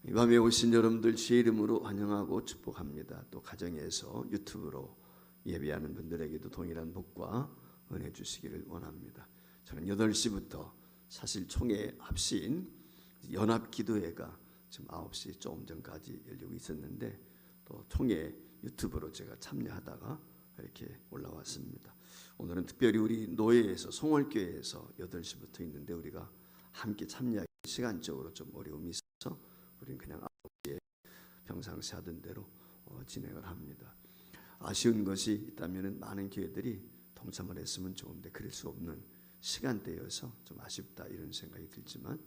이 밤에 오신 여러분들 주의 이름으로 환영하고 축복합니다. 또 가정에서 유튜브로 예배하는 분들에게도 동일한 복과 은혜 주시기를 원합니다. 저는 8시부터 사실 총회 합신 연합기도회가 지금 9시 조금 전까지 열리고 있었는데 또 총회 유튜브로 제가 참여하다가 이렇게 올라왔습니다. 오늘은 특별히 우리 노예에서 송월교회에서 8시부터 있는데 우리가 함께 참여하기 시간적으로 좀 어려움이 있어서 우리는 그냥 9시에 평상시 하던 대로 진행을 합니다. 아쉬운 것이 있다면 많은 교회들이 동참을 했으면 좋은데 그럴 수 없는 시간대여서 좀 아쉽다 이런 생각이 들지만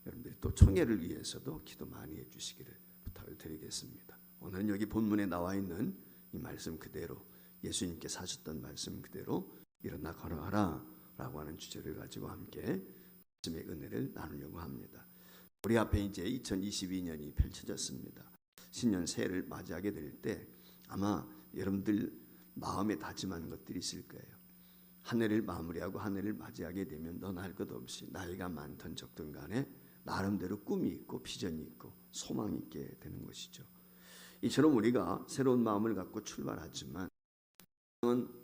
여러분들이 또 총회를 위해서도 기도 많이 해주시기를 부탁을 드리겠습니다. 오늘은 여기 본문에 나와 있는 이 말씀 그대로 예수님께서 하셨던 말씀 그대로 일어나 걸어가라 라고 하는 주제를 가지고 함께 말씀의 은혜를 나누려고 합니다. 우리 앞에 이제 2022년이 펼쳐졌습니다. 신년 새해를 맞이하게 될 때 아마 여러분들 마음에 다짐한 것들이 있을 거예요. 한 해를 마무리하고 한 해를 맞이하게 되면 너나 할 것 없이 나이가 많든 적든 간에 나름대로 꿈이 있고 비전이 있고 소망이 있게 되는 것이죠. 이처럼 우리가 새로운 마음을 갖고 출발하지만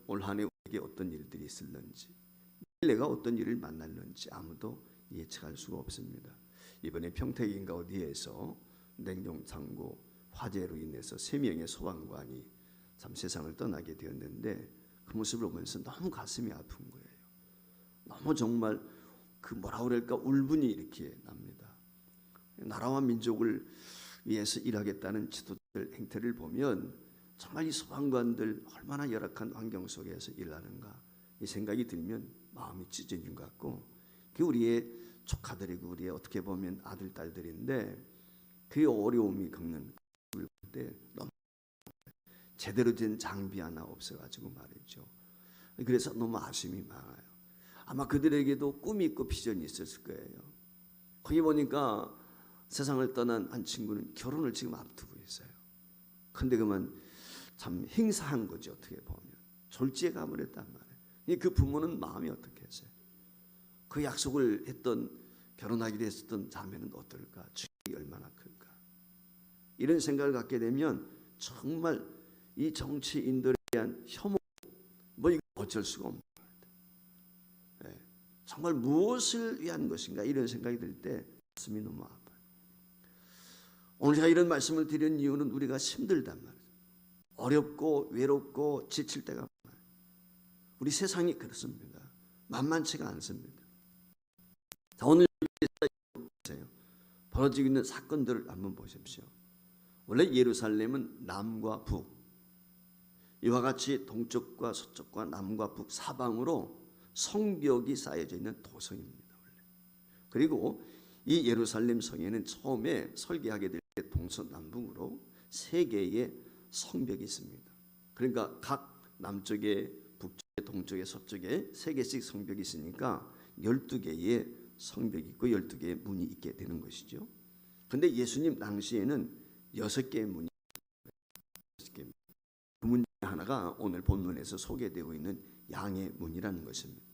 올 한 해 우리에게 어떤 일들이 있을런지 내가 어떤 일을 만날런지 아무도 예측할 수가 없습니다. 이번에 평택인가 어디에서 냉동창고 화재로 인해서 3명의 소방관이 참 세상을 떠나게 되었는데 그 모습을 보면서 너무 가슴이 아픈 거예요. 너무 정말 그 뭐라 그럴까 울분이 이렇게 납니다. 나라와 민족을 위해서 일하겠다는 지도자들 행태를 보면 정말 이 소방관들 얼마나 열악한 환경 속에서 일하는가 이 생각이 들면 마음이 찢어진 것 같고 그 우리의 조카들이고 우리의 어떻게 보면 아들 딸들인데 그 어려움이 겪는 때 너무 제대로 된 장비 하나 없어가지고 말이죠. 그래서 너무 아쉬움이 많아요. 아마 그들에게도 꿈이 있고 비전이 있었을 거예요. 거기 보니까 세상을 떠난 한 친구는 결혼을 지금 앞두고 있어요. 근데 그만 참 행사한 거죠. 어떻게 보면 졸지에 가버렸단 말이에요. 그 부모는 마음이 어떻게 했어요? 그 약속을 했던 결혼하기로 했었던 자매는 어떨까? 충격이 얼마나 클까? 이런 생각을 갖게 되면 정말 이 정치인들에 대한 혐오 뭐 이거 어쩔 수가 없는 거예요. 정말 무엇을 위한 것인가 이런 생각이 들 때 가슴이 너무 아파요. 오늘 제가 이런 말씀을 드리는 이유는 우리가 힘들단 말이에요. 어렵고 외롭고 지칠 때가 많아요. 우리 세상이 그렇습니다. 만만치가 않습니다. 자, 오늘 벌어지고 있는 사건들을 한번 보십시오. 원래 예루살렘은 남과 북 이와 같이 동쪽과 서쪽과 남과 북 사방으로 성벽이 쌓여져 있는 도성입니다. 원래. 그리고 이 예루살렘 성에는 처음에 설계하게 될 때 동서남북으로 3개의 성벽이 있습니다. 그러니까 각 남쪽에 북쪽에 동쪽에 서쪽에 3개씩 성벽이 있으니까 12개의 성벽이 있고 12개의 문이 있게 되는 것이죠. 그런데 예수님 당시에는 6개의 문이 있습니다. 그 문 중에 하나가 오늘 본문에서 소개되고 있는 양의 문이라는 것입니다.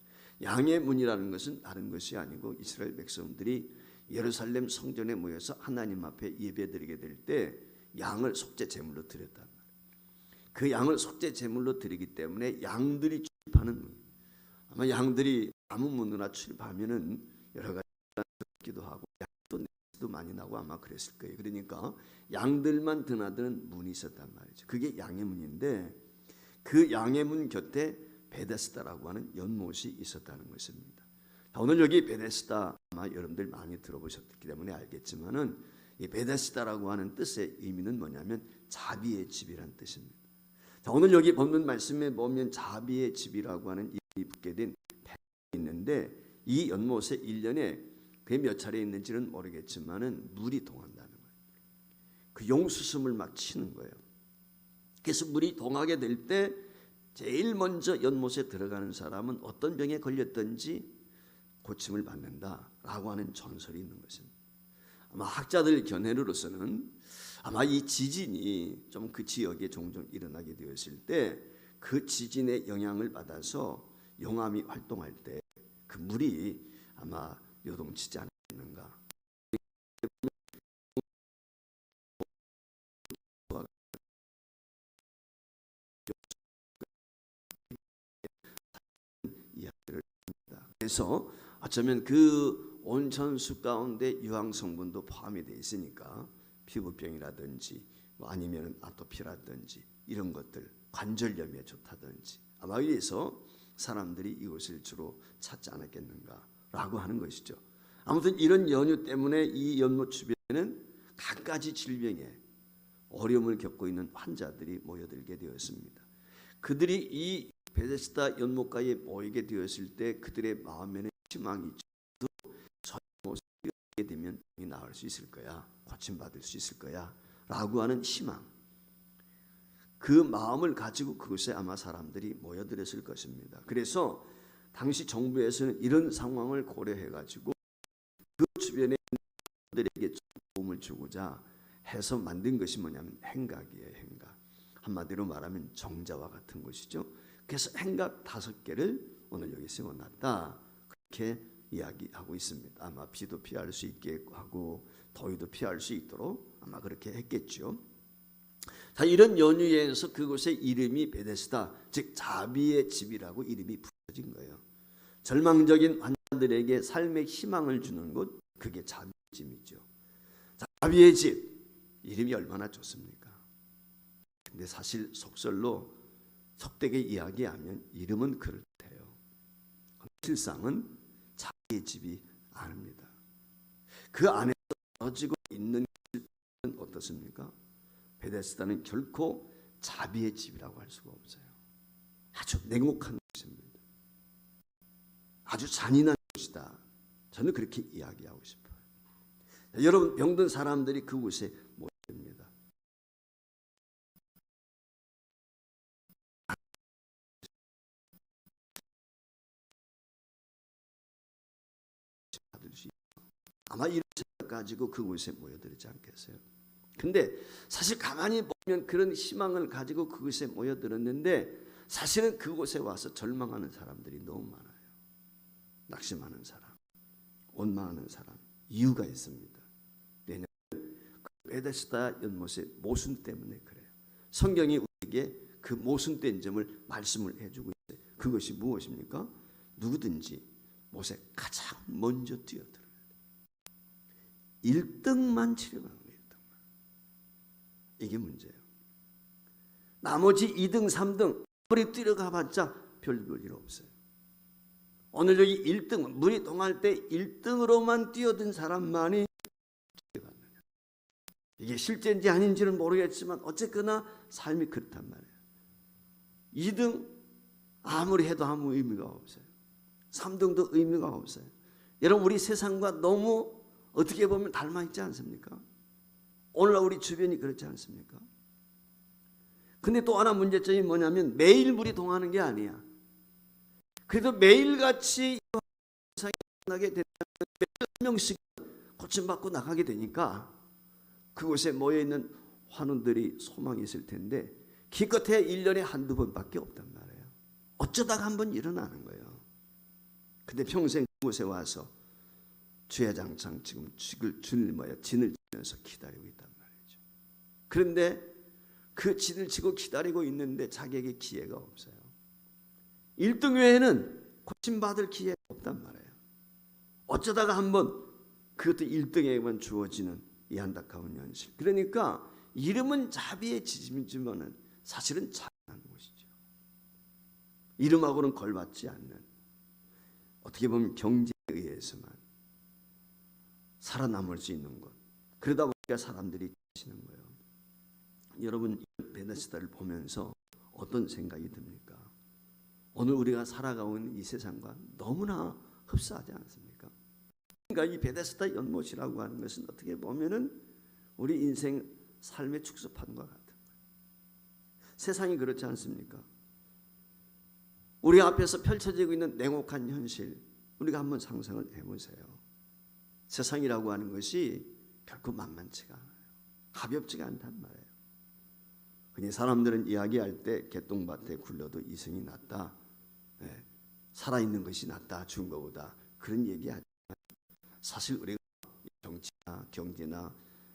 양의 문이라는 것은 다른 것이 아니고 이스라엘 백성들이 예루살렘 성전에 모여서 하나님 앞에 예배드리게 될 때 양을 속죄 제물로 드렸단 말이에요. 그 양을 속죄 제물로 드리기 때문에 양들이 출입하는 문. 아마 양들이 아무 문으로 출입하면은 여러 가지 기도 하고 양도 냄새도 많이 나고 아마 그랬을 거예요. 그러니까 양들만 드나드는 문이 있었단 말이죠. 그게 양의 문인데 그 양의 문 곁에 베데스다라고 하는 연못이 있었다는 것입니다. 오늘 여기 베데스다 아마 여러분들 많이 들어보셨기 때문에 알겠지만은 이 베데스다라고 하는 뜻의 의미는 뭐냐면 자비의 집이란 뜻입니다. 자, 오늘 여기 본문 말씀에 보면 자비의 집이라고 하는 이름이 붙게 된 배가 있는데 이 연못에 1년에 그게 몇 차례 있는지는 모르겠지만은 물이 동한다는 거예요. 그 용수숨을 막 치는 거예요. 그래서 물이 동하게 될 때 제일 먼저 연못에 들어가는 사람은 어떤 병에 걸렸든지 고침을 받는다라고 하는 전설이 있는 것입니다. 아마 학자들 견해로서는 아마 이 지진이 좀 그 지역에 종종 일어나게 되었을 때 그 지진의 영향을 받아서 용암이 활동할 때 그 물이 아마 요동치지 않았는가 그래서 어쩌면 그 온천수 가운데 유황 성분도 포함이 되어 있으니까 피부병이라든지 뭐 아니면 아토피라든지 이런 것들, 관절염에 좋다든지 아마 여기서 사람들이 이것을 주로 찾지 않았겠는가라고 하는 것이죠. 아무튼 이런 연유 때문에 이 연못 주변에는 갖가지 질병에 어려움을 겪고 있는 환자들이 모여들게 되었습니다. 그들이 이 베데스다 연못가에 모이게 되었을 때 그들의 마음에는 희망이 있죠. 저 모습이 어떻게 되면 나을 수 있을 거야, 고침받을 수 있을 거야 라고 하는 희망, 그 마음을 가지고 그곳에 아마 사람들이 모여들었을 것입니다. 그래서 당시 정부에서는 이런 상황을 고려해 가지고 그 주변에 들에게 도움을 주고자 해서 만든 것이 뭐냐면 행각이에요. 행각. 한마디로 말하면 정자와 같은 것이죠. 그래서 행각 5개를 오늘 여기 세워놨다, 그렇게 이야기하고 있습니다. 아마 비도 피할 수 있게 하고 더위도 피할 수 있도록 아마 그렇게 했겠죠. 자, 이런 연유에서 그곳의 이름이 베데스다, 즉 자비의 집이라고 이름이 붙여진 거예요. 절망적인 환자들에게 삶의 희망을 주는 곳, 그게 자비의 집이죠. 자비의 집, 이름이 얼마나 좋습니까? 근데 사실 속설로 속되게 이야기하면 이름은 그럴듯해요. 실상은 자비의 집이 아닙니다. 그 안에서 떨어지고 있는 것은 어떻습니까? 베데스다는 결코 자비의 집이라고 할 수가 없어요. 아주 냉혹한 곳입니다. 아주 잔인한 곳이다. 저는 그렇게 이야기하고 싶어요. 여러분, 병든 사람들이 그곳에 모입니다. 아마 이런 생각 가지고 그곳에 모여들지 않겠어요? 근데 사실 가만히 보면 그런 희망을 가지고 그곳에 모여들었는데 사실은 그곳에 와서 절망하는 사람들이 너무 많아요. 낙심하는 사람, 원망하는 사람, 이유가 있습니다. 왜냐하면 그 베데스다 연못의 모순 때문에 그래요. 성경이 우리에게 그 모순된 점을 말씀을 해주고 있어요. 그것이 무엇입니까? 누구든지 못에 가장 먼저 뛰어들어요. 1등만 치려고 하는 거예요. 1등만. 이게 문제예요. 나머지 2등, 3등 물이 뛰어가봤자 별 일 없어요. 오늘 여기 1등, 물이 동할 때 1등으로만 뛰어든 사람만이 뛰어갔느냐. 이게 실제인지 아닌지는 모르겠지만 어쨌거나 삶이 그렇단 말이에요. 2등 아무리 해도 아무 의미가 없어요. 3등도 의미가 없어요. 여러분, 우리 세상과 너무 어떻게 보면 닮아있지 않습니까? 오늘날 우리 주변이 그렇지 않습니까? 근데 또 하나 문제점이 뭐냐면 매일 물이 동하는 게 아니야. 그래도 매일같이 세상에 나게 되면 매일 한 명씩 고침받고 나가게 되니까 그곳에 모여있는 환우들이 소망이 있을 텐데 기껏해야 1년에 한두 번밖에 없단 말이에요. 어쩌다가 한 번 일어나는 거예요. 근데 평생 그곳에 와서 주야장창 지금 진을 치면서 기다리고 있단 말이죠. 그런데 그 진을 치고 기다리고 있는데 자기에게 기회가 없어요. 1등 외에는 고침받을 기회가 없단 말이에요. 어쩌다가 한번 그것도 1등에게만 주어지는 이 안타까운 현실. 그러니까 이름은 자비의 집이지만 사실은 잔인한 곳이죠. 이름하고는 걸맞지 않는, 어떻게 보면 경제에 의해서만 살아남을 수 있는 것. 그러다 보니까 사람들이 계시는 거예요. 여러분, 이 베데스다를 보면서 어떤 생각이 듭니까? 오늘 우리가 살아가고 있는 이 세상과 너무나 흡사하지 않습니까? 그러니까 이 베데스다 연못이라고 하는 것은 어떻게 보면은 우리 인생 삶의 축소판과 같은 거예요. 세상이 그렇지 않습니까? 우리 앞에서 펼쳐지고 있는 냉혹한 현실, 우리가 한번 상상을 해보세요. 세상이라고 하는 것이 결코 만만치가 않아요. 가볍지가 않단 말이에요. 그냥 사람들은 이야기할 때 개똥밭에 굴러도 이승이 낫다, 살아있는 것이 낫다, 죽은 것보다, 그런 얘기하지만 사실 우리가 정치나 경제나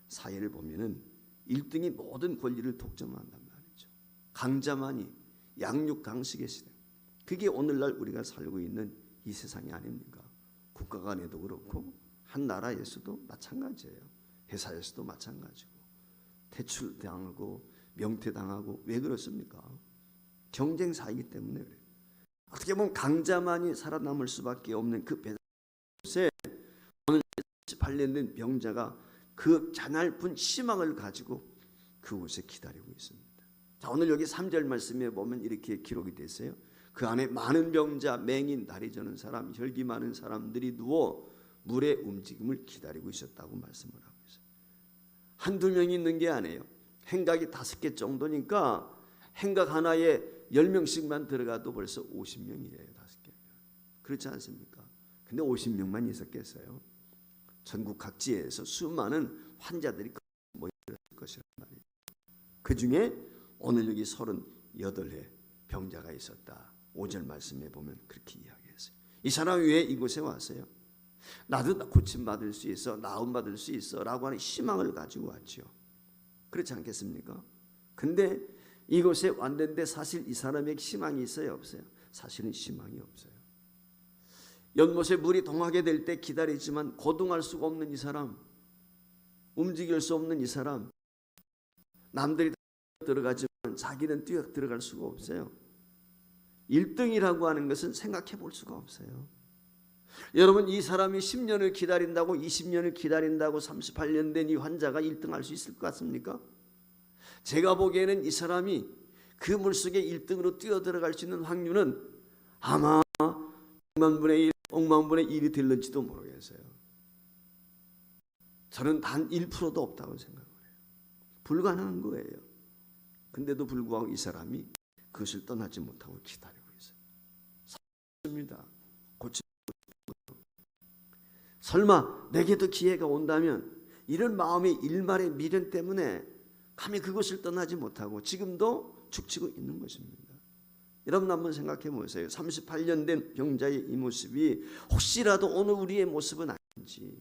사회를 보면은 1등이 모든 권리를 독점한단 말이죠. 강자만이 양육강식의 시대. 그게 오늘날 우리가 살고 있는 이 세상이 아닙니까? 국가 간에도 그렇고 한 나라에서도 마찬가지예요. 회사에서도 마찬가지고 퇴출당하고 명퇴당하고 왜 그렇습니까? 경쟁사이기 때문에 그래요. 어떻게 보면 강자만이 살아남을 수밖에 없는 그 배달곳에 오늘 18년 된 병자가 그 가냘픈 희망을 가지고 그곳에 기다리고 있습니다. 자, 오늘 여기 3절 말씀에 보면 이렇게 기록이 됐어요. 그 안에 많은 병자, 맹인, 다리 저는 사람, 혈기 많은 사람들이 누워 물의 움직임을 기다리고 있었다고 말씀을 하고 있어요. 한두 명이 있는 게 아니에요. 행각이 5개 정도니까 행각 하나에 10명씩만 들어가도 벌써 50명이에요. 5개. 그렇지 않습니까? 근데 50명만 있었겠어요? 전국 각지에서 수많은 환자들이 모였을 것이란 말이에요. 그 중에 오늘 여기 38의 병자가 있었다. 5절 말씀에 보면 그렇게 이야기했어요. 이 사람이 왜 이곳에 왔어요? 나도 고침받을 수 있어, 나음받을 수 있어 라고 하는 희망을 가지고 왔죠. 그렇지 않겠습니까? 근데 이곳에 왔는데 사실 이 사람에게 희망이 있어요, 없어요? 사실은 희망이 없어요. 연못에 물이 동하게 될 때 기다리지만 고동할 수가 없는 이 사람, 움직일 수 없는 이 사람, 남들이 들어가지만 자기는 뛰어 들어갈 수가 없어요. 1등이라고 하는 것은 생각해 볼 수가 없어요. 여러분, 이 사람이 10년을 기다린다고 20년을 기다린다고 38년 된 이 환자가 1등할 수 있을 것 같습니까? 제가 보기에는 이 사람이 그 물속에 1등으로 뛰어들어갈 수 있는 확률은 아마 100만 분의 1, 억만 분의 1이 될는지도 모르겠어요. 저는 단 1%도 없다고 생각을 해요. 불가능한 거예요. 근데도 불구하고 이 사람이 그것을 떠나지 못하고 기다리고 있어요. 사실입니다. 설마 내게도 기회가 온다면 이런 마음의 일말의 미련 때문에 감히 그것을 떠나지 못하고 지금도 죽치고 있는 것입니다. 여러분 한번 생각해 보세요. 38년 된 병자의 이 모습이 혹시라도 오늘 우리의 모습은 아닌지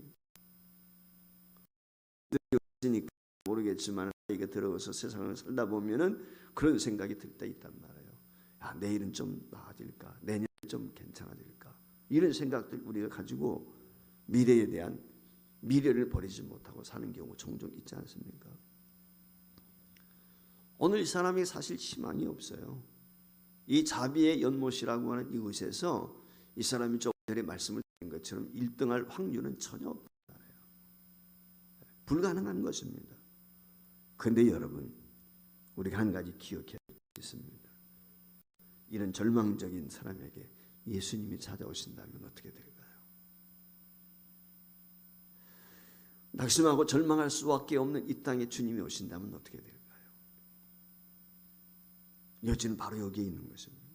모르겠지만 나이가 들어서 세상을 살다 보면은 그런 생각이 들 때 있단 말이에요. 야, 내일은 좀 나아질까? 내년은 좀 괜찮아질까? 이런 생각들 우리가 가지고 미래에 대한 미래를 버리지 못하고 사는 경우 종종 있지 않습니까? 오늘 이 사람이 사실 희망이 없어요. 이 자비의 연못이라고 하는 이곳에서 이 사람이 조금 전에 말씀을 드린 것처럼 1등할 확률은 전혀 없다는 거예요. 불가능한 것입니다. 그런데 여러분, 우리가 한 가지 기억해야 겠습니다. 이런 절망적인 사람에게 예수님이 찾아오신다면 어떻게 될까요? 낙심하고 절망할 수밖에 없는 이 땅에 주님이 오신다면 어떻게 될까요? 여지는 바로 여기에 있는 것입니다.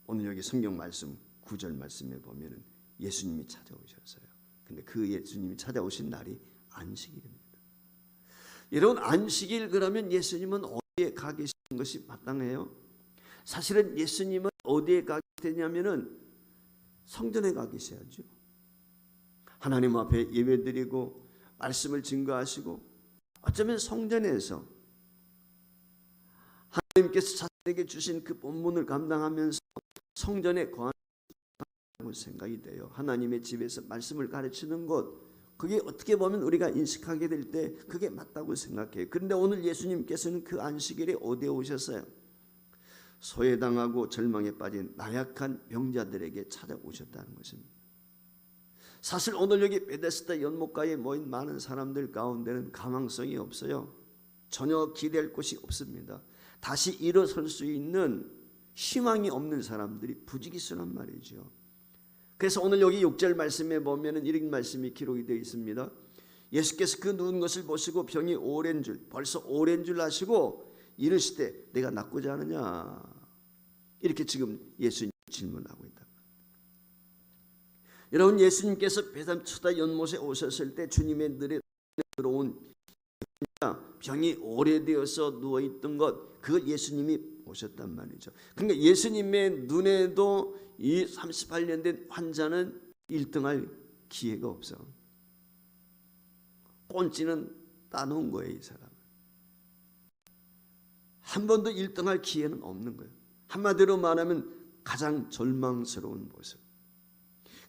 오늘 여기 성경 말씀 9절 말씀에 보면은 예수님이 찾아오셨어요. 근데 그 예수님이 찾아오신 날이 안식일입니다. 여러분, 안식일 그러면 예수님은 어디에 가 계신 것이 마땅해요? 사실은 예수님은 어디에 가 계시냐면은 성전에 가 계셔야죠. 하나님 앞에 예배드리고 말씀을 증거하시고 어쩌면 성전에서 하나님께서 자신에게 주신 그 본분을 감당하면서 성전에 거한다고 생각이 돼요. 하나님의 집에서 말씀을 가르치는 것, 그게 어떻게 보면 우리가 인식하게 될 때 그게 맞다고 생각해요. 그런데 오늘 예수님께서는 그 안식일에 어디에 오셨어요? 소외당하고 절망에 빠진 나약한 병자들에게 찾아오셨다는 것입니다. 사실 오늘 여기 베데스다 연못가에 모인 많은 사람들 가운데는 가망성이 없어요. 전혀 기댈 곳이 없습니다. 다시 일어설 수 있는 희망이 없는 사람들이 부지기수란 말이죠. 그래서 오늘 여기 6절 말씀에 보면은 이런 말씀이 기록이 되어 있습니다. 예수께서 그 누운 것을 보시고 병이 오랜 줄, 벌써 오랜 줄 아시고 이르시되 내가 낫고자 하느냐, 이렇게 지금 예수님 질문하고 있다. 여러분, 예수님께서 베데스다 연못에 오셨을 때 주님의 눈에 들어온 병이 오래되어서 누워있던 것, 그걸 예수님이 보셨단 말이죠. 그러니까 예수님의 눈에도 이 38년 된 환자는 1등할 기회가 없어. 꼰지는 따놓은 거예요. 이 사람은 한 번도 1등할 기회는 없는 거예요. 한마디로 말하면 가장 절망스러운 모습.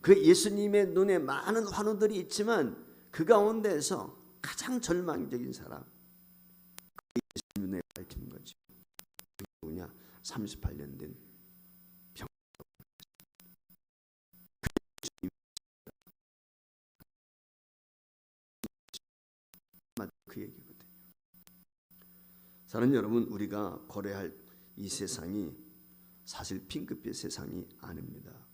그 예수님의 눈에 많은 환우들이 있지만 그 가운데에서 가장 절망적인 사람, 예수님 눈에 밝힌 거죠. 누구냐? 38년 된 병. 그 얘기거든요. 사랑하는 여러분, 우리가 거래할 이 세상이 사실 핑크빛 세상이 아닙니다.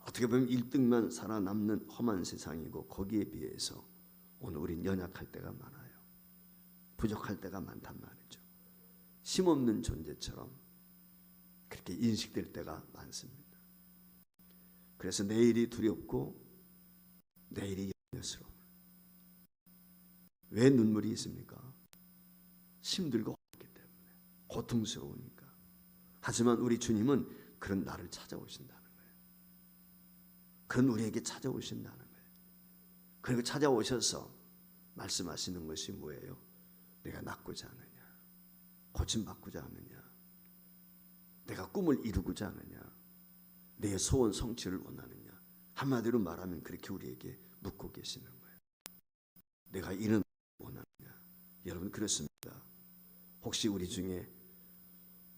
어떻게 보면 1등만 살아남는 험한 세상이고, 거기에 비해서 오늘 우린 연약할 때가 많아요. 부족할 때가 많단 말이죠. 힘없는 존재처럼 그렇게 인식될 때가 많습니다. 그래서 내일이 두렵고 내일이 염려스러워요. 왜 눈물이 있습니까? 힘들고 어렵기 때문에, 고통스러우니까. 하지만 우리 주님은 그런 나를 찾아오신다는 거예요. 그런 우리에게 찾아오신다는 거예요. 그리고 찾아오셔서 말씀하시는 것이 뭐예요? 내가 낫고자 하느냐? 고침받고자 하느냐? 내가 꿈을 이루고자 하느냐? 내 소원 성취를 원하느냐? 한마디로 말하면 그렇게 우리에게 묻고 계시는 거예요. 내가 이런 원하느냐? 여러분, 그렇습니다. 혹시 우리 중에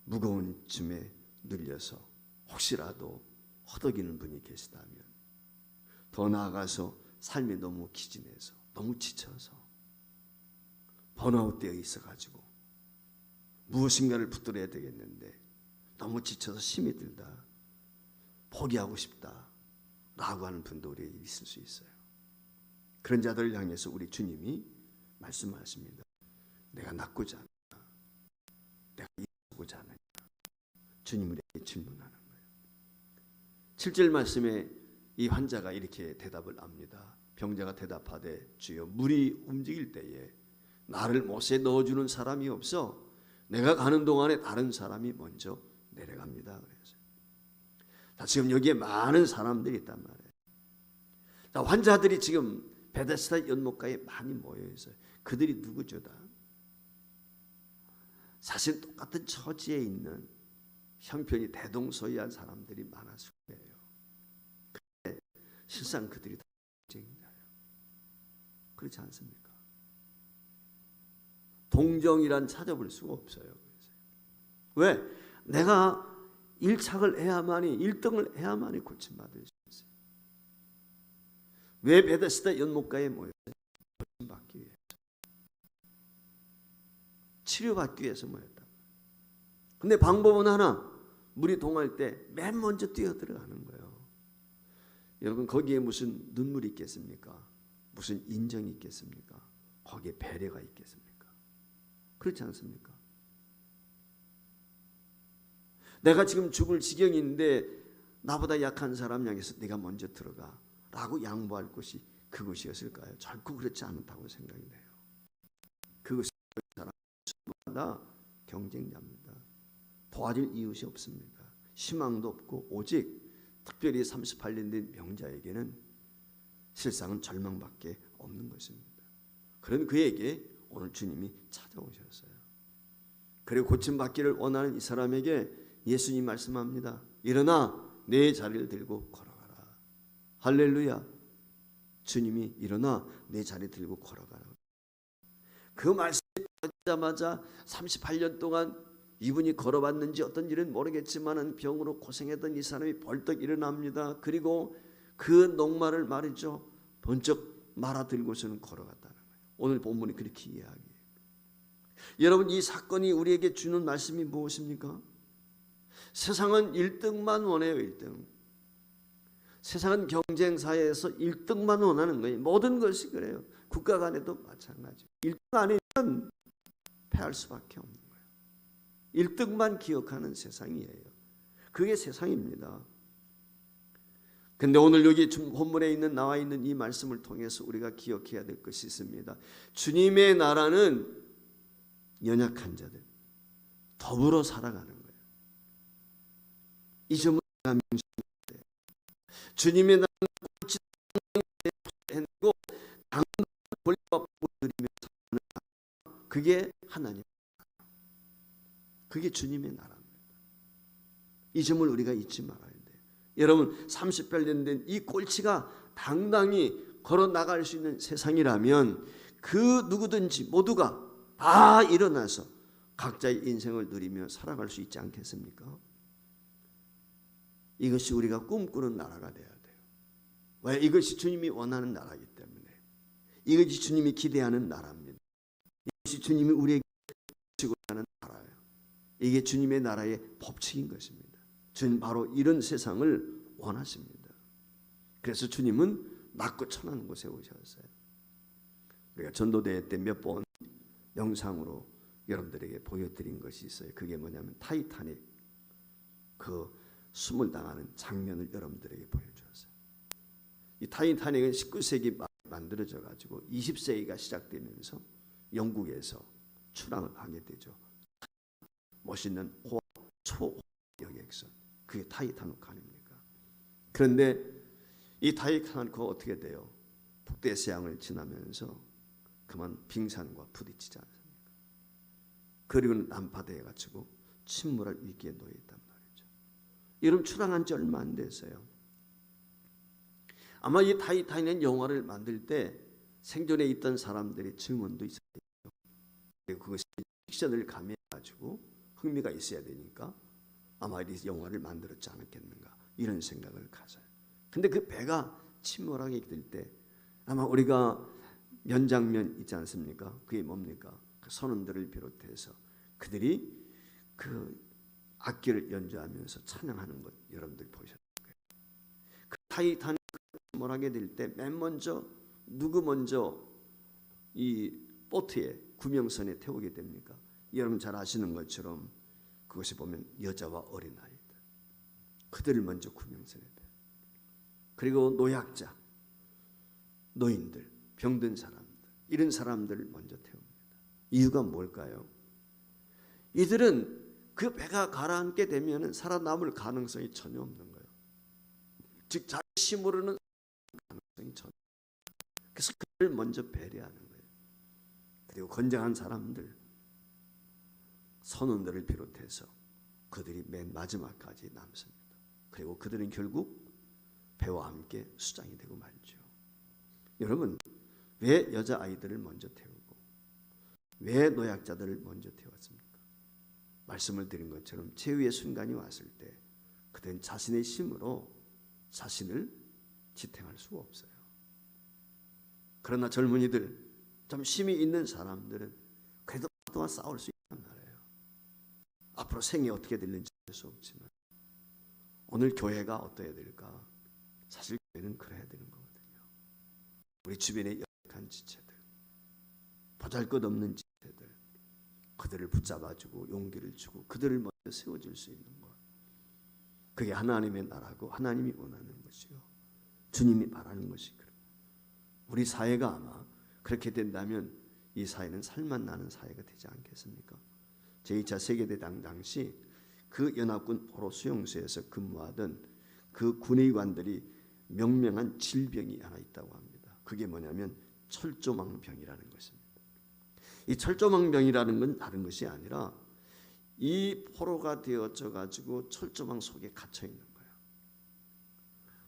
무거운 짐에 눌려서 혹시라도 허덕이는 분이 계시다면, 더 나아가서 삶이 너무 기진해서 너무 지쳐서 번아웃되어 있어가지고 무엇인가를 붙들어야 되겠는데 너무 지쳐서 힘이 들다, 포기하고 싶다 라고 하는 분도 우리에게 있을 수 있어요. 그런 자들을 향해서 우리 주님이 말씀하십니다. 내가 낫고자 하느냐? 내가 이루고자 하느냐? 주님을 질문하는 거예요. 7절 말씀에 이 환자가 이렇게 대답을 합니다. 병자가 대답하되, 주여, 물이 움직일 때에 나를 못에 넣어주는 사람이 없어 내가 가는 동안에 다른 사람이 먼저 내려갑니다. 그래서 지금 여기에 많은 사람들이 있단 말이에요. 환자들이 지금 베데스다 연못가에 많이 모여 있어요. 그들이 누구죠? 다 사실 똑같은 처지에 있는 형편이 대동소이한 사람들이 많았을 거예요. 그런데 실상 그들이 다 경쟁자예요. 그렇지 않습니까? 동정이란 찾아볼 수가 없어요. 왜? 내가 1착을 해야만이, 1등을 해야만이 고침받을 수 있어요. 왜 베데스다 연못가에 모였어요? 고침받기 위해서, 치료받기 위해서 모였다. 근데 방법은 하나, 물이 동할 때 맨 먼저 뛰어들어가는 거예요. 여러분, 거기에 무슨 눈물이 있겠습니까? 무슨 인정이 있겠습니까? 거기에 배려가 있겠습니까? 그렇지 않습니까? 내가 지금 죽을 지경인데 나보다 약한 사람 향해서 네가 먼저 들어가 라고 양보할 것이 그것이었을까요? 결코 그렇지 않다고 생각이 돼요. 그것이 사람마다 경쟁자입니다. 도와줄 이웃이 없습니다. 희망도 없고, 오직 특별히 38년 된 병자에게는 실상은 절망밖에 없는 것입니다. 그런 그에게 오늘 주님이 찾아오셨어요. 그리고 고침받기를 원하는 이 사람에게 예수님 말씀합니다. 일어나 내 자리를 들고 걸어가라. 할렐루야. 주님이 일어나 내 자리 들고 걸어가라. 그 말씀이 나자마자 38년 동안 이분이 걸어봤는지 어떤 일은 모르겠지만 병으로 고생했던 이 사람이 벌떡 일어납니다. 그리고 그 녹말을 말이죠, 번쩍 말아들고서는 걸어갔다는 거예요. 오늘 본문이 그렇게 이야기해요. 여러분, 이 사건이 우리에게 주는 말씀이 무엇입니까? 세상은 1등만 원해요. 1등. 세상은 경쟁사회에서 1등만 원하는 거예요. 모든 것이 그래요. 국가 간에도 마찬가지. 1등 아니면 패할 수밖에 없는 거예요. 1등만 기억하는 세상이에요. 그게 세상입니다. 근데 오늘 여기 본문에 있는 나와 있는 이 말씀을 통해서 우리가 기억해야 될 것이 있습니다. 주님의 나라는 연약한 자들 더불어 살아가는 거예요. 이 점을 명심해야 돼요. 주님의 나라는 옳지 않고 당근 권리와 누리며 사는, 그게 하나님, 그게 주님의 나라입니다. 이 점을 우리가 잊지 말아야 돼요. 여러분 30별 된 이 꼴치가 당당히 걸어 나갈 수 있는 세상이라면 그 누구든지 모두가 다 일어나서 각자의 인생을 누리며 살아갈 수 있지 않겠습니까? 이것이 우리가 꿈꾸는 나라가 돼야 돼요. 왜? 이것이 주님이 원하는 나라이기 때문에. 이것이 주님이 기대하는 나라입니다. 이것이 주님이 우리에게 주시고 하는 나라예요. 이게 주님의 나라의 법칙인 것입니다. 주님 바로 이런 세상을 원하십니다. 그래서 주님은 낮고 천한 곳에 오셨어요. 우리가 전도대회 때 몇 번 영상으로 여러분들에게 보여드린 것이 있어요. 그게 뭐냐면 타이타닉 그 숨을 당하는 장면을 여러분들에게 보여주었어요. 이 타이타닉은 19세기 만들어져 가지고 20세기가 시작되면서 영국에서 출항을 하게 되죠. 멋있는 초호화 여객선, 그게 타이타닉 아닙니까? 그런데 이 타이타닉은 어떻게 돼요? 북대서양을 지나면서 그만 빙산과 부딪히지 않습니까? 그리고는 난파대에 갇히고 침몰할 위기에 놓여 있단 말이죠. 여러분 출항한 지 얼마 안 됐어요. 아마 이 타이타닉 영화를 만들 때 생존에 있던 사람들의 증언도 있어야 돼요. 그리고 그것이 픽션을 가미해가지고 흥미가 있어야 되니까 아마 이 영화를 만들었지 않았겠는가 이런 생각을 가져요. 근데 그 배가 침몰하게 될 때 아마 우리가 연장면 있지 않습니까? 그게 뭡니까? 그 선원들을 비롯해서 그들이 그 악기를 연주하면서 찬양하는 것 여러분들 보셨을 거예요. 그 타이타닉 침몰하게 될 때 맨 먼저 누구 먼저 이 보트에 구명선에 태우게 됩니까? 여러분 잘 아시는 것처럼 그것이 보면 여자와 어린아이들 그들을 먼저 구명선에 태워요. 그리고 노약자, 노인들, 병든 사람들 이런 사람들을 먼저 태웁니다. 이유가 뭘까요? 이들은 그 배가 가라앉게 되면 살아남을 가능성이 전혀 없는 거예요. 즉 자기 힘으로는 가능성이 전혀 없어요. 그래서 그를 먼저 배려하는 거예요. 그리고 건장한 사람들, 선원들을 비롯해서 그들이 맨 마지막까지 남습니다. 그리고 그들은 결국 배와 함께 수장이 되고 말죠. 여러분 왜 여자아이들을 먼저 태우고 왜 노약자들을 먼저 태웠습니까? 말씀을 드린 것처럼 최후의 순간이 왔을 때 그들은 자신의 힘으로 자신을 지탱할 수가 없어요. 그러나 젊은이들, 좀 힘이 있는 사람들은 그래도 또한 싸울 수 있단 말이에요. 앞으로 생이 어떻게 될는지 알 수 없지만 오늘 교회가 어떠해야 될까? 사실 교회는 그래야 되는 거거든요. 우리 주변의 연약한 지체들, 보잘것없는 지체들, 그들을 붙잡아주고 용기를 주고 그들을 먼저 세워줄 수 있는 것. 그게 하나님의 나라고 하나님이 원하는 것이요. 주님이 바라는 것이 그래요. 우리 사회가 아마 그렇게 된다면 이 사회는 살만 나는 사회가 되지 않겠습니까? 제2차 세계대전 당시 그 연합군 포로 수용소에서 근무하던 그 군의관들이 명명한 질병이 하나 있다고 합니다. 그게 뭐냐면 철조망병이라는 것입니다. 이 철조망병이라는 건 다른 것이 아니라 이 포로가 되어져 가지고 철조망 속에 갇혀 있는 거예요.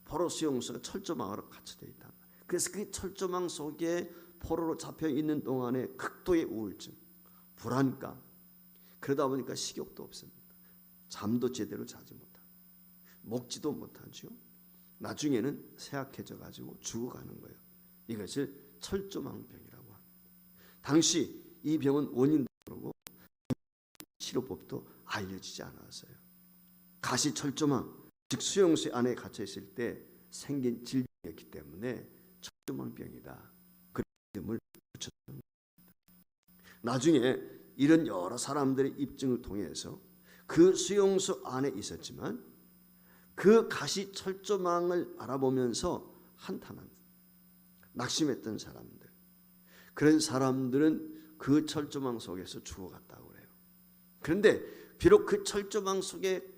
포로 수용소가 철조망으로 갇혀져 있다. 그래서 그 철조망 속에 포로로 잡혀 있는 동안에 극도의 우울증, 불안감, 그러다 보니까 식욕도 없습니다. 잠도 제대로 자지 못하고 먹지도 못하죠. 나중에는 쇠약해져 가지고 죽어가는 거예요. 이것을 철조망병이라고 합니다. 당시 이 병은 원인도 모르고 치료법도 알려지지 않았어요. 가시철조망, 즉 수용소 안에 갇혀 있을 때 생긴 질병이었기 때문에 철조망병이다. 그 이름을 붙였던 겁니다. 나중에 이런 여러 사람들의 입증을 통해서 그 수용소 안에 있었지만 그 가시철조망을 알아보면서 한탄한 낙심했던 사람들, 그런 사람들은 그 철조망 속에서 죽어갔다고 그래요. 그런데 비록 그 철조망 속에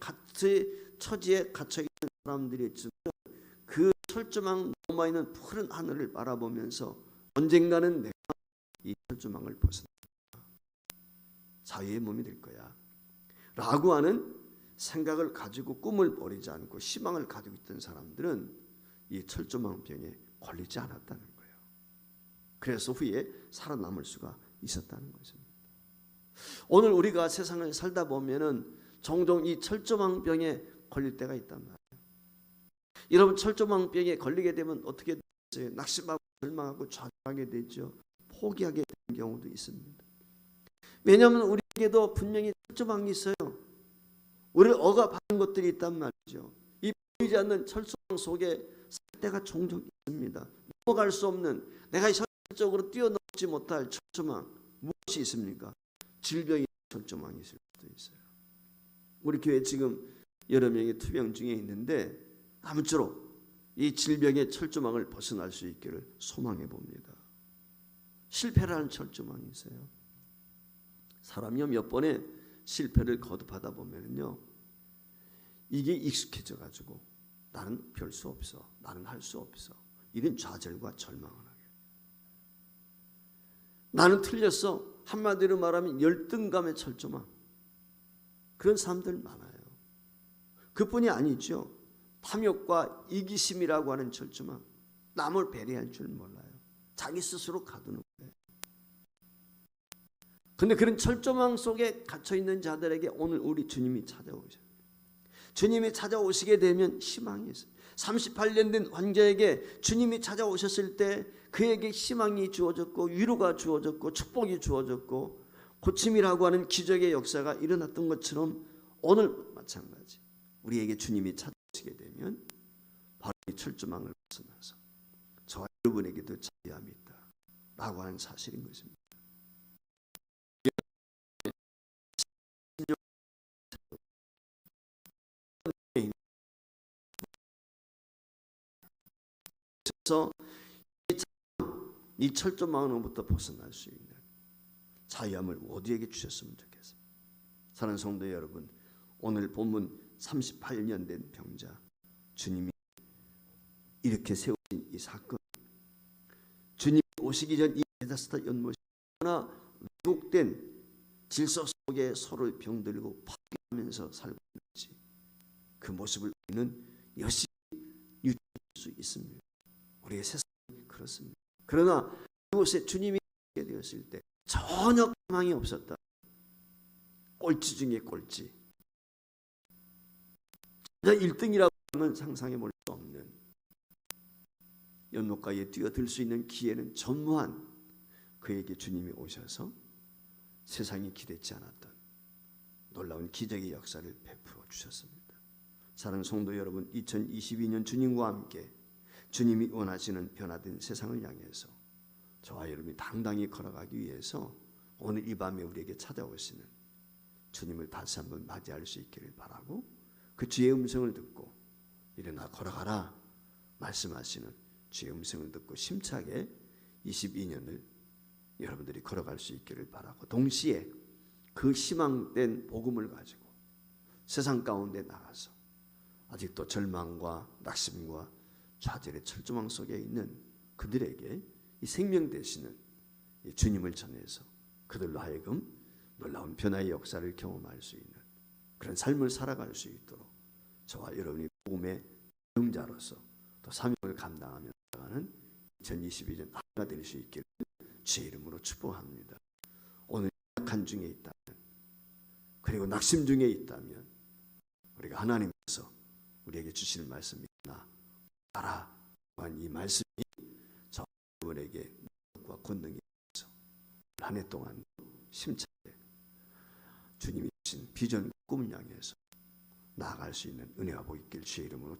처지에 갇혀 있는 사람들이 있지만 그 철조망 넘어 있는 푸른 하늘을 바라보면서 언젠가는 내가 이 철조망을 벗어나 자유의 몸이 될 거야 라고 하는 생각을 가지고 꿈을 버리지 않고 희망을 가지고 있던 사람들은 이 철조망병에 걸리지 않았다는 거예요. 그래서 후에 살아남을 수가 있었다는 것입니다. 오늘 우리가 세상을 살다 보면은 종종 이 철조망병에 걸릴 때가 있단 말이에요. 여러분, 철조망병에 걸리게 되면 어떻게 되겠어요? 낙심하고 절망하고 좌절하게 되죠. 포기하게 되는 경우도 있습니다. 왜냐하면 우리에게도 분명히 철조망이 있어요. 우리를 억압하는 것들이 있단 말이죠. 이 보이지 않는 철조망 속에 살 때가 종종 있습니다. 넘어갈 수 없는, 내가 현실적으로 뛰어넘지 못할 철조망, 무엇이 있습니까? 질병이 철조망이 있을 수도 있어요. 우리 교회 지금 여러 명이 투병 중에 있는데 아무쪼록 이 질병의 철조망을 벗어날 수 있기를 소망해 봅니다. 실패라는 철조망이 있어요. 사람이 몇 번의 실패를 거듭하다 보면요, 이게 익숙해져 가지고 나는 별 수 없어, 나는 할 수 없어, 이런 좌절과 절망을 하게. 나는 틀렸어, 한마디로 말하면 열등감의 철조망. 그런 사람들 많아요. 그뿐이 아니죠. 탐욕과 이기심이라고 하는 철조망. 남을 배려할 줄 몰라요. 자기 스스로 가두는 거예요. 그런데 그런 철조망 속에 갇혀있는 자들에게 오늘 우리 주님이 찾아오셔요. 주님이 찾아오시게 되면 희망이 있어요. 38년 된 환자에게 주님이 찾아오셨을 때 그에게 희망이 주어졌고 위로가 주어졌고 축복이 주어졌고 고침이라고 하는 기적의 역사가 일어났던 것처럼 오늘 마찬가지 우리에게 주님이 찾아오시게 되면 바로 이 철조망을 벗어나서 저와 여러분에게도 자유함이 있다 라고 하는 사실인 것입니다. 그래서 이 철조망으로부터 벗어날 수 있는 자유함을 모두에게 주셨으면 좋겠습니다. 사랑하는 성도 여러분, 오늘 본문 38년 된 병자, 주님이 이렇게 세우신 이 사건, 주님이 오시기 전 이 베다스다 연못이 얼마나 왜곡된 질서 속에 서로를 병들고 파괴하면서 살고 있는지 그 모습을 우리는 여실히 유추할 수 있습니다. 우리의 세상이 그렇습니다. 그러나 그곳에 주님이 오게 되었을 때 전혀 가망이 없었다. 꼴찌 중에 꼴찌. 1등이라고 하면 상상해 볼 수 없는 연못가에 뛰어들 수 있는 기회는 전무한 그에게 주님이 오셔서 세상이 기대치 않았던 놀라운 기적의 역사를 베풀어 주셨습니다. 사랑하는 성도 여러분, 2022년 주님과 함께 주님이 원하시는 변화된 세상을 향해서 저와 여러분이 당당히 걸어가기 위해서 오늘 이 밤에 우리에게 찾아오시는 주님을 다시 한번 맞이할 수 있기를 바라고 그 주의 음성을 듣고 일어나 걸어가라 말씀하시는 주의 음성을 듣고 심차게 22년을 여러분들이 걸어갈 수 있기를 바라고 동시에 그 희망된 복음을 가지고 세상 가운데 나가서 아직도 절망과 낙심과 좌절의 철조망 속에 있는 그들에게 이 생명 되시는 이 주님을 전해서 그들로 하여금 놀라운 변화의 역사를 경험할 수 있는 그런 삶을 살아갈 수 있도록 저와 여러분이 복음의 영자로서 또 사명을 감당하며 나가는 2022년 하루가 될 수 있기를 주의 이름으로 축복합니다. 오늘 약한 중에 있다면 그리고 낙심 중에 있다면 우리가 하나님께서 우리에게 주시는 말씀이 있나 알아. 이 말씀이 저 여러분에게 능력과 권능이 있어 한 해 동안 심차게 주님이 주신 비전 꿈을 향해서 나아갈 수 있는 은혜가 보이길 주의 이름으로